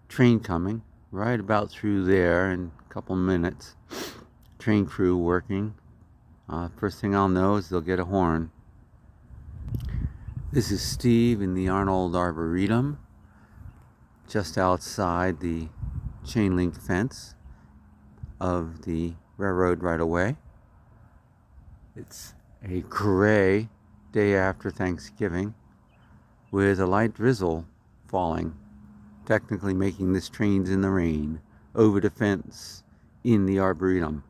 train coming right about through there in a couple minutes. Train crew working. First thing I'll know is they'll get a horn. This is Steve in the Arnold Arboretum, just outside the chain link fence of the railroad right away. It's a gray day after Thanksgiving with a light drizzle falling, technically making this trains in the rain over the fence in the Arboretum,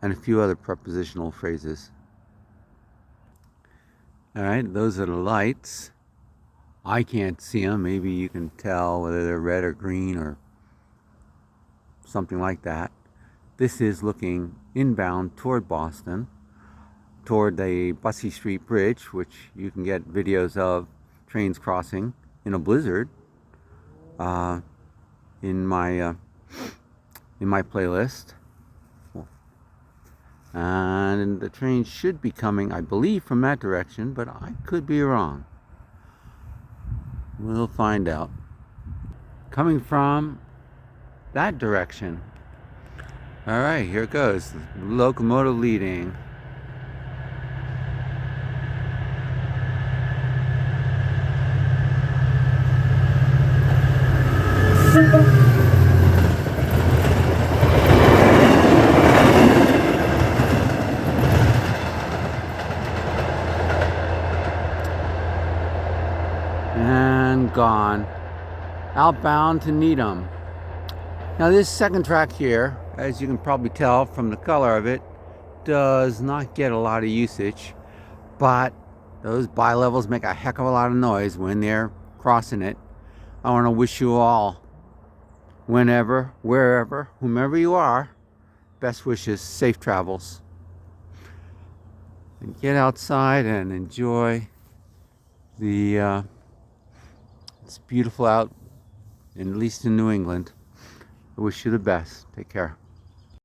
and a few other prepositional phrases. All right, those are the lights. I can't see them. Maybe you can tell whether they're red or green or something like that. This is looking inbound toward Boston, toward the Bussey Street Bridge, which you can get videos of trains crossing in a blizzard in my playlist. And the train should be coming, I believe, from that direction, but I could be wrong. We'll find out. Coming from that direction. All right, here it goes. The locomotive leading. And gone. Outbound to Needham. Now this second track here, as you can probably tell from the color of it, does not get a lot of usage, but those bi-levels make a heck of a lot of noise when they're crossing it. I want to wish you all, whenever, wherever, whomever you are, best wishes, safe travels. And get outside and enjoy the it's beautiful out, at least in New England. I wish you the best. Take care.